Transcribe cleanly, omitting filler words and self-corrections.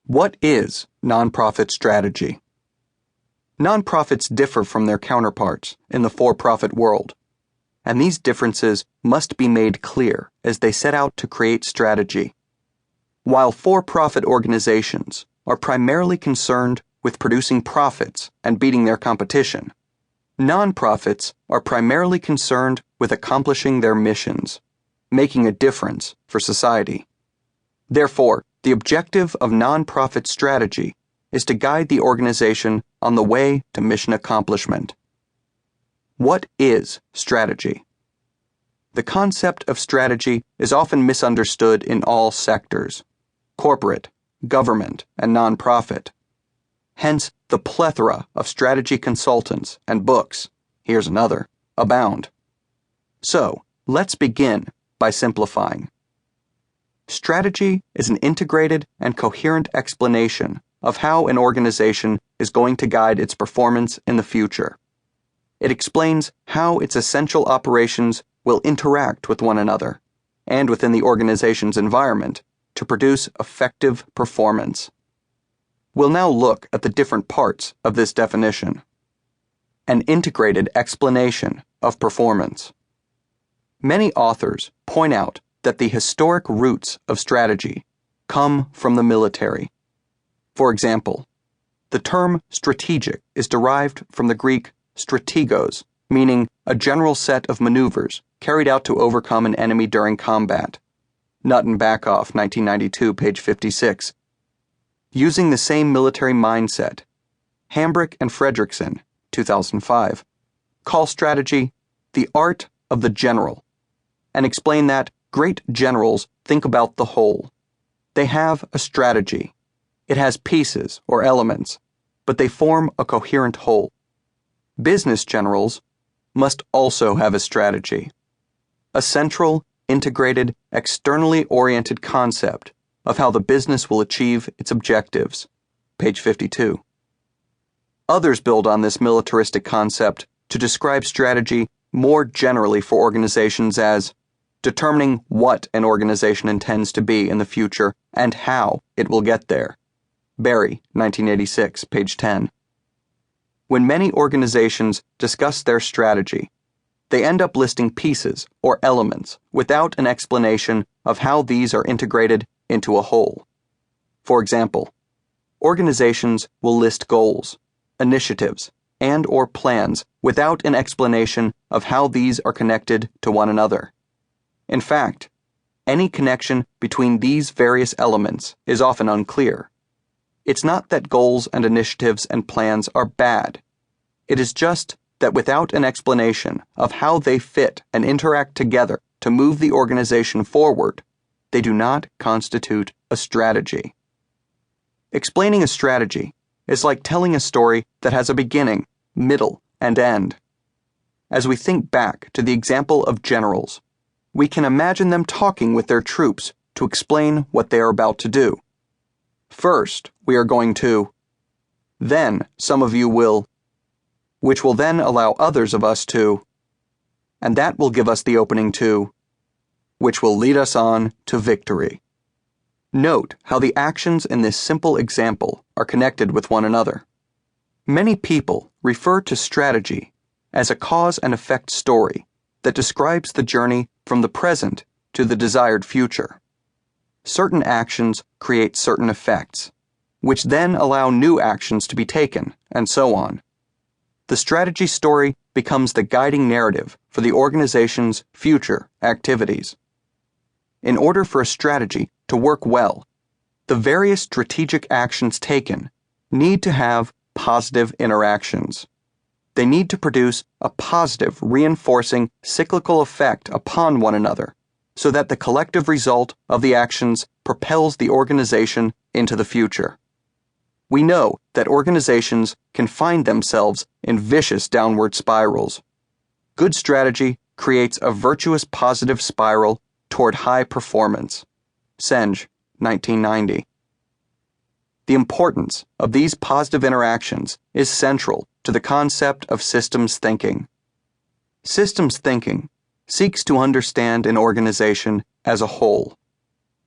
What is nonprofit strategy? Nonprofits differ from their counterparts in the for-profit world, and these differences must be made clear as they set out to create strategy. While for-profit organizations are primarily concerned with producing profits and beating their competition, nonprofits are primarily concerned with accomplishing their missions, making a difference for society. Therefore, the objective of nonprofit strategy is to guide the organization on the way to mission accomplishment. What is strategy? The concept of strategy is often misunderstood in all sectors: corporate, government, and nonprofit. Hence, the plethora of strategy consultants and books, here's another, abound. So, let's begin by simplifying. Strategy is an integrated and coherent explanation of how an organization is going to guide its performance in the future. It explains how its essential operations will interact with one another and within the organization's environment to produce effective performance. We'll now look at the different parts of this definition. An integrated explanation of performance. Many authors point out that the historic roots of strategy come from the military. For example, the term strategic is derived from the Greek strategos, meaning a general set of maneuvers carried out to overcome an enemy during combat. Nutt and Backoff, 1992, page 56. Using the same military mindset, Hambrick and Fredrickson, 2005, call strategy the art of the general, and explain that great generals think about the whole. They have a strategy. It has pieces or elements, but they form a coherent whole. Business generals must also have a strategy, a central, integrated, externally oriented concept of how the business will achieve its objectives. Page 52. Others build on this militaristic concept to describe strategy more generally for organizations as determining what an organization intends to be in the future and how it will get there. Berry, 1986, page 10. When many organizations discuss their strategy, they end up listing pieces or elements without an explanation of how these are integrated into a whole. For example, organizations will list goals, initiatives, and/or plans without an explanation of how these are connected to one another. In fact, any connection between these various elements is often unclear. It's not that goals and initiatives and plans are bad. It is just that without an explanation of how they fit and interact together to move the organization forward, they do not constitute a strategy. Explaining a strategy is like telling a story that has a beginning, middle, and end. As we think back to the example of generals, we can imagine them talking with their troops to explain what they are about to do. First, we are going to, then some of you will, which will then allow others of us to, and that will give us the opening to, which will lead us on to victory. Note how the actions in this simple example are connected with one another. Many people refer to strategy as a cause and effect story that describes the journey from the present to the desired future. Certain actions create certain effects, which then allow new actions to be taken, and so on. The strategy story becomes the guiding narrative for the organization's future activities. In order for a strategy to work well, the various strategic actions taken need to have positive interactions. They need to produce a positive, reinforcing, cyclical effect upon one another, so that the collective result of the actions propels the organization into the future. We know that organizations can find themselves in vicious downward spirals. Good strategy creates a virtuous positive spiral toward high performance. Senge, 1990. The importance of these positive interactions is central to the concept of systems thinking. Systems thinking seeks to understand an organization as a whole.